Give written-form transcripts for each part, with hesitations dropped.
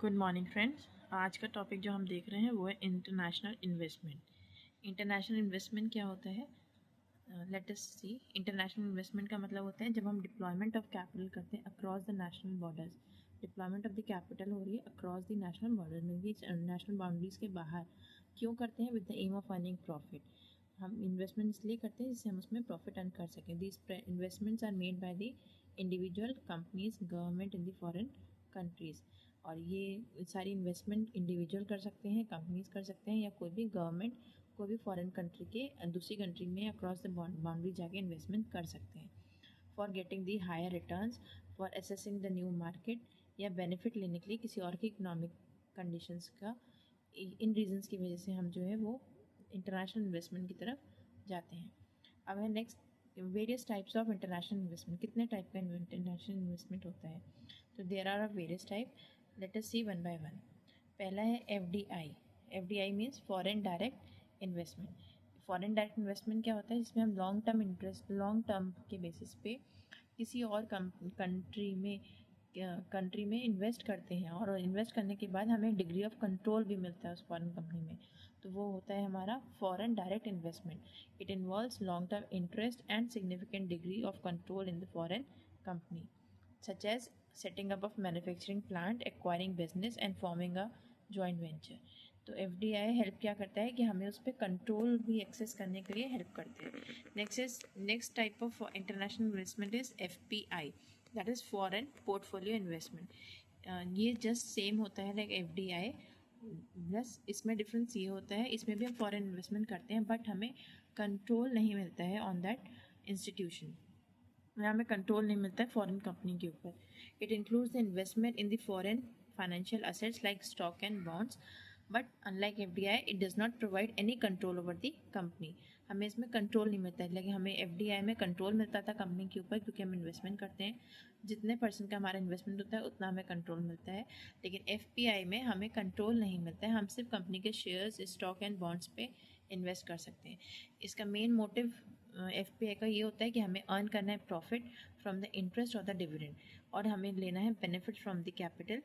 Good morning friends. आज का topic जो हम देख रहे हैं वो है इंटरनेशनल इन्वेस्टमेंट। इंटरनेशनल इन्वेस्टमेंट क्या होता है? लेट अस सी। इंटरनेशनल इन्वेस्टमेंट का मतलब होता है जब हम डिप्लॉयमेंट ऑफ कैपिटल करते हैं across the national borders. Deployment of the capital हो रही है अक्रॉस द नेशनल बॉर्डर में, ये नेशनल बाउंड्रीज के बाहर। क्यों करते हैं? With the aim of earning profit. हम इन्वेस्टमेंट इसलिए करते हैं जिससे हम उसमें प्रॉफिट अर्न कर सकें। These investments are made by the individual companies government in the foreign countries. और ये सारी इन्वेस्टमेंट इंडिविजुअल कर सकते हैं, कंपनीज कर सकते हैं, या कोई भी गवर्नमेंट कोई भी फॉरेन कंट्री के दूसरी कंट्री में अक्रॉस द बाउंड्री जाके इन्वेस्टमेंट कर सकते हैं। For getting the higher returns, for assessing the new market, या बेनिफिट लेने के लिए किसी और की इकोनॉमिक कंडीशंस का। इन रीजंस की वजह से हम जो है वो इंटरनेशनल इन्वेस्टमेंट की तरफ जाते हैं। अब है next, various types of international investment. कितने टाइप का इंटरनेशनल इन्वेस्टमेंट होता है? तो there are various type. Let us see one by one. पहला है FDI. FDI means foreign direct investment. Foreign direct investment क्या होता है? जिसमें हम लॉन्ग टर्म के बेसिस पे किसी और कंट्री में इन्वेस्ट करते हैं, और इन्वेस्ट करने के बाद हमें डिग्री ऑफ कंट्रोल भी मिलता है उस फॉरेन कंपनी में। तो वो होता है हमारा foreign direct investment. It involves long term interest and significant degree of control in the foreign company, such as setting up of manufacturing plant, acquiring business and forming a joint venture। तो F help क्या करता है कि हमें उस पर control भी access करने के लिए हेल्प करते हैं। Next type of international investment is FPI, that is foreign portfolio investment. ये जस्ट सेम होता है लाइक FDI, बस इसमें डिफरेंस ये होता है इसमें भी हम फॉरेन इन्वेस्टमेंट करते हैं बट हमें कंट्रोल नहीं मिलता है ऑन दैट इंस्टीट्यूशन। में हमें कंट्रोल नहीं मिलता है फॉरेन कंपनी के ऊपर। It includes the investment in the foreign financial assets like stock and bonds, but unlike FDI it does not provide any control over the company. हमें इसमें control नहीं मिलता है, लेकिन हमें FDI में कंट्रोल मिलता था कंपनी के ऊपर, क्योंकि हम इन्वेस्टमेंट करते हैं। जितने परसेंट का हमारा इन्वेस्टमेंट होता है उतना हमें कंट्रोल मिलता है। लेकिन FPI में हमें कंट्रोल नहीं मिलता है, हम सिर्फ कंपनी के शेयर्स, स्टॉक एंड बॉन्ड्स पे इन्वेस्ट कर सकते हैं। इसका मेन मोटिव FPI का ये होता है कि हमें अर्न करना है प्रॉफिट फ्रॉम द इंटरेस्ट और द डिविडेंड, और हमें लेना है benefit from the capital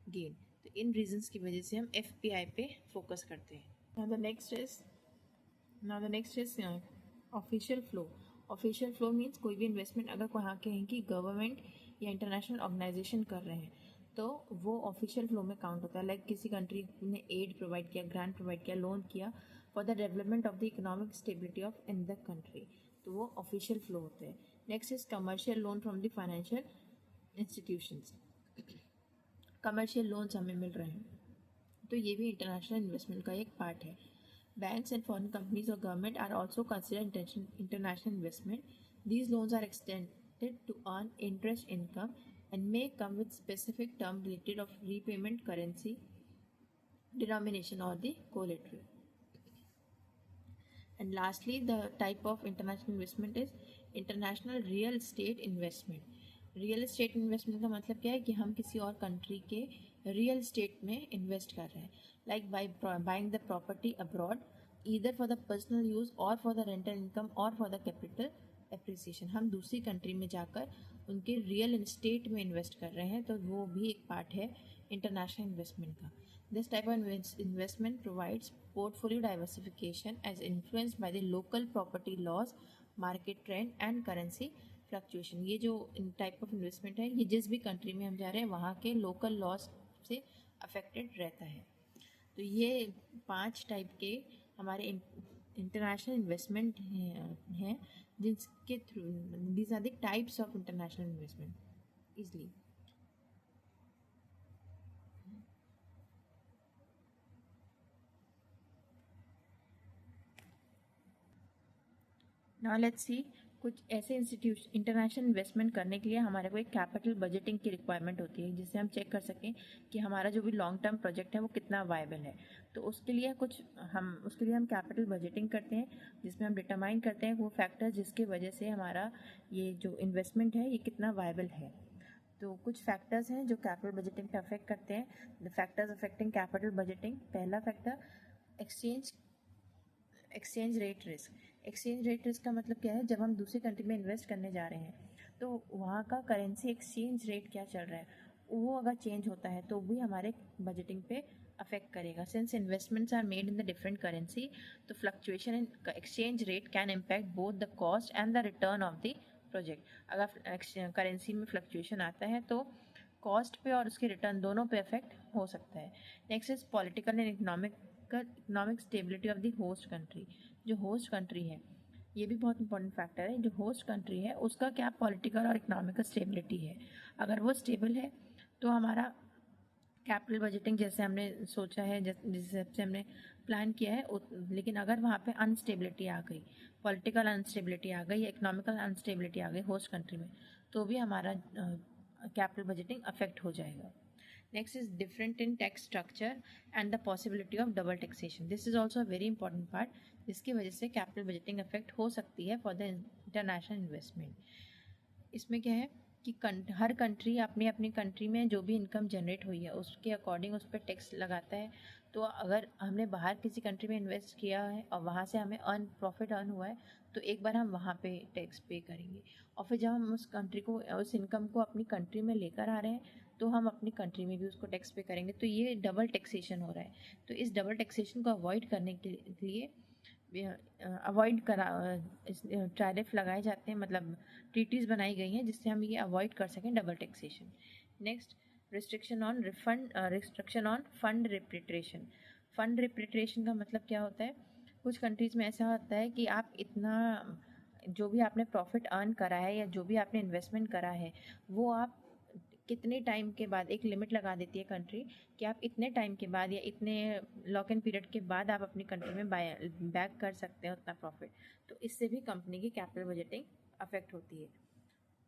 gain. तो इन रीजंस की वजह से हम FPI पे फोकस करते हैं। Now the next is official flow. Official flow means कोई भी इन्वेस्टमेंट अगर वहाँ कहें कि गवर्नमेंट या इंटरनेशनल ऑर्गेनाइजेशन कर रहे हैं तो वो ऑफिशियल फ्लो में काउंट होता है। लाइक किसी कंट्री ने एड प्रोवाइड किया, ग्रांट प्रोवाइड किया, लोन किया for the development of the economic stability of in the country, तो वो ऑफिशियल फ्लो होते हैं। Next is commercial loan from the financial institutions. Commercial loans हमें मिल रहे हैं तो ये भी इंटरनेशनल इन्वेस्टमेंट का एक पार्ट है। Banks and foreign companies or government are also considered international investment. These loans are extended to earn interest income and may come with specific term related of repayment, currency denomination or the collateral. And lastly, the type of international investment is international real estate investment. Real estate investment का मतलब क्या है कि हम किसी और country के real estate में इन्वेस्ट कर रहे हैं, like buying the property abroad either for the personal use और फॉर द रेंटल इनकम और फॉर द कैपिटल एप्रिसिएशन। हम दूसरी कंट्री में जाकर उनके रियल एस्टेट में इन्वेस्ट कर रहे हैं, तो वो भी एक पार्ट है इंटरनेशनल इन्वेस्टमेंट का। This type of investment provides portfolio diversification as influenced by the local property laws, market trend and currency fluctuation. ये जो टाइप ऑफ इन्वेस्टमेंट है ये जिस भी कंट्री में हम जा रहे हैं वहाँ के लोकल लॉज से अफेक्टेड रहता है। तो ये 5 टाइप के हमारे इंटरनेशनल इन्वेस्टमेंट हैं जिसके through these are the types of international investment easily. Now let's see, कुछ ऐसे इंटरनेशनल इन्वेस्टमेंट करने के लिए हमारे को एक कैपिटल बजटिंग की रिक्वायरमेंट होती है, जिससे हम चेक कर सकें कि हमारा जो भी लॉन्ग टर्म प्रोजेक्ट है वो कितना वायबल है। तो उसके लिए हम कैपिटल बजटिंग करते हैं, जिसमें हम डिटरमाइन करते हैं वो फैक्टर्स जिसकी वजह से हमारा ये जो इन्वेस्टमेंट है ये कितना वायबल है। तो कुछ फैक्टर्स हैं जो कैपिटल बजटिंग पे अफेक्ट करते हैं। The factors affecting capital budgeting, पहला factor exchange rate risk. Exchange rate risk का मतलब क्या है? जब हम दूसरी कंट्री में इन्वेस्ट करने जा रहे हैं तो वहाँ का करेंसी एक्सचेंज रेट क्या चल रहा है वो अगर चेंज होता है तो भी हमारे बजटिंग पे अफेक्ट करेगा. Since investments are made in the different currency, तो fluctuation in exchange rate can impact both the cost and the return of the project. अगर करेंसी में फ्लक्चुएशन आता है तो कॉस्ट पे और उसके रिटर्न दोनों पे इफेक्ट हो सकता है. Next is political and economic stability of the host country. जो होस्ट कंट्री है, ये भी बहुत इंपॉर्टेंट फैक्टर है. जो होस्ट कंट्री है उसका क्या पॉलिटिकल और इकोनॉमिकल स्टेबिलिटी है. अगर वो स्टेबल है तो हमारा कैपिटल बजटिंग जैसे हमने सोचा है, जिस हिसाब से हमने प्लान किया है, लेकिन अगर वहाँ पे अनस्टेबिलिटी आ गई, पॉलिटिकल अनस्टेबिलिटी आ गई या इकोनॉमिकल अनस्टेबिलिटी आ गई होस्ट कंट्री में, तो भी हमारा कैपिटल बजटिंग अफेक्ट हो जाएगा. Next is different in tax structure and the possibility of double taxation. This is also a very important part, जिसकी वजह से कैपिटल बजटिंग अफेक्ट हो सकती है फॉर द इंटरनेशनल इन्वेस्टमेंट. इसमें क्या है कि हर कंट्री अपनी अपनी कंट्री में जो भी इनकम जनरेट हुई है उसके अकॉर्डिंग उस पर टैक्स लगाता है. तो अगर हमने बाहर किसी कंट्री में इन्वेस्ट किया है और वहाँ से हमें प्रॉफिट अर्न हुआ है, तो एक बार हम वहाँ पे टैक्स पे करेंगे, और फिर जब हम उस कंट्री को, उस इनकम को अपनी कंट्री में लेकर आ रहे हैं, तो हम अपनी कंट्री में भी उसको टैक्स पे करेंगे. तो ये डबल टैक्सेशन हो रहा है. तो इस डबल टैक्सेशन को अवॉइड करने के लिए अवॉइड करा टैरिफ लगाए जाते हैं, मतलब ट्रीटीज़ बनाई गई हैं जिससे हम ये अवॉइड कर सकें double taxation. Next, restriction on fund repatriation. Fund repatriation का मतलब क्या होता है? कुछ कंट्रीज़ में ऐसा होता है कि आप इतना, जो भी आपने प्रॉफिट अर्न करा है या जो भी आपने इन्वेस्टमेंट करा है, वो आप कितने टाइम के बाद, एक लिमिट लगा देती है कंट्री कि आप इतने टाइम के बाद या इतने लॉक इन पीरियड के बाद आप अपनी कंट्री में बैक कर सकते हैं उतना प्रॉफिट. तो इससे भी कंपनी की कैपिटल बजटिंग अफेक्ट होती है.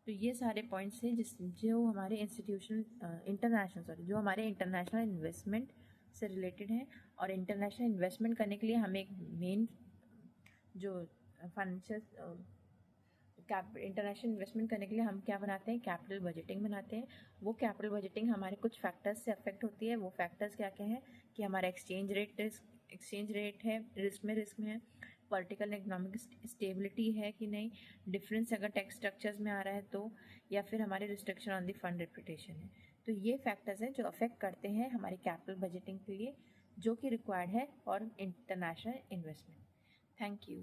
तो ये सारे पॉइंट्स हैं जो हमारे जो हमारे इंटरनेशनल इन्वेस्टमेंट से रिलेटेड हैं. और इंटरनेशनल इन्वेस्टमेंट करने के लिए हमें एक मेन जो फाइनेंशियल इंटरनेशनल इन्वेस्टमेंट करने के लिए हम क्या बनाते हैं? कैपिटल बजटिंग बनाते हैं. वो कैपिटल बजटिंग हमारे कुछ फैक्टर्स से अफेक्ट होती है. वो फैक्टर्स क्या क्या हैं कि हमारा एक्सचेंज रेट है, रिस्क में है, पॉलिटिकल एंड इकोनॉमिक स्टेबिलिटी है कि नहीं, डिफरेंस अगर टैक्स स्ट्रक्चर्स में आ रहा है तो, या फिर हमारे restriction on the fund repatriation है. तो ये फैक्टर्स हैं जो अफेक्ट करते हैं हमारी कैपिटल बजटिंग के लिए, जो कि रिक्वायर्ड है for international investment. Thank you.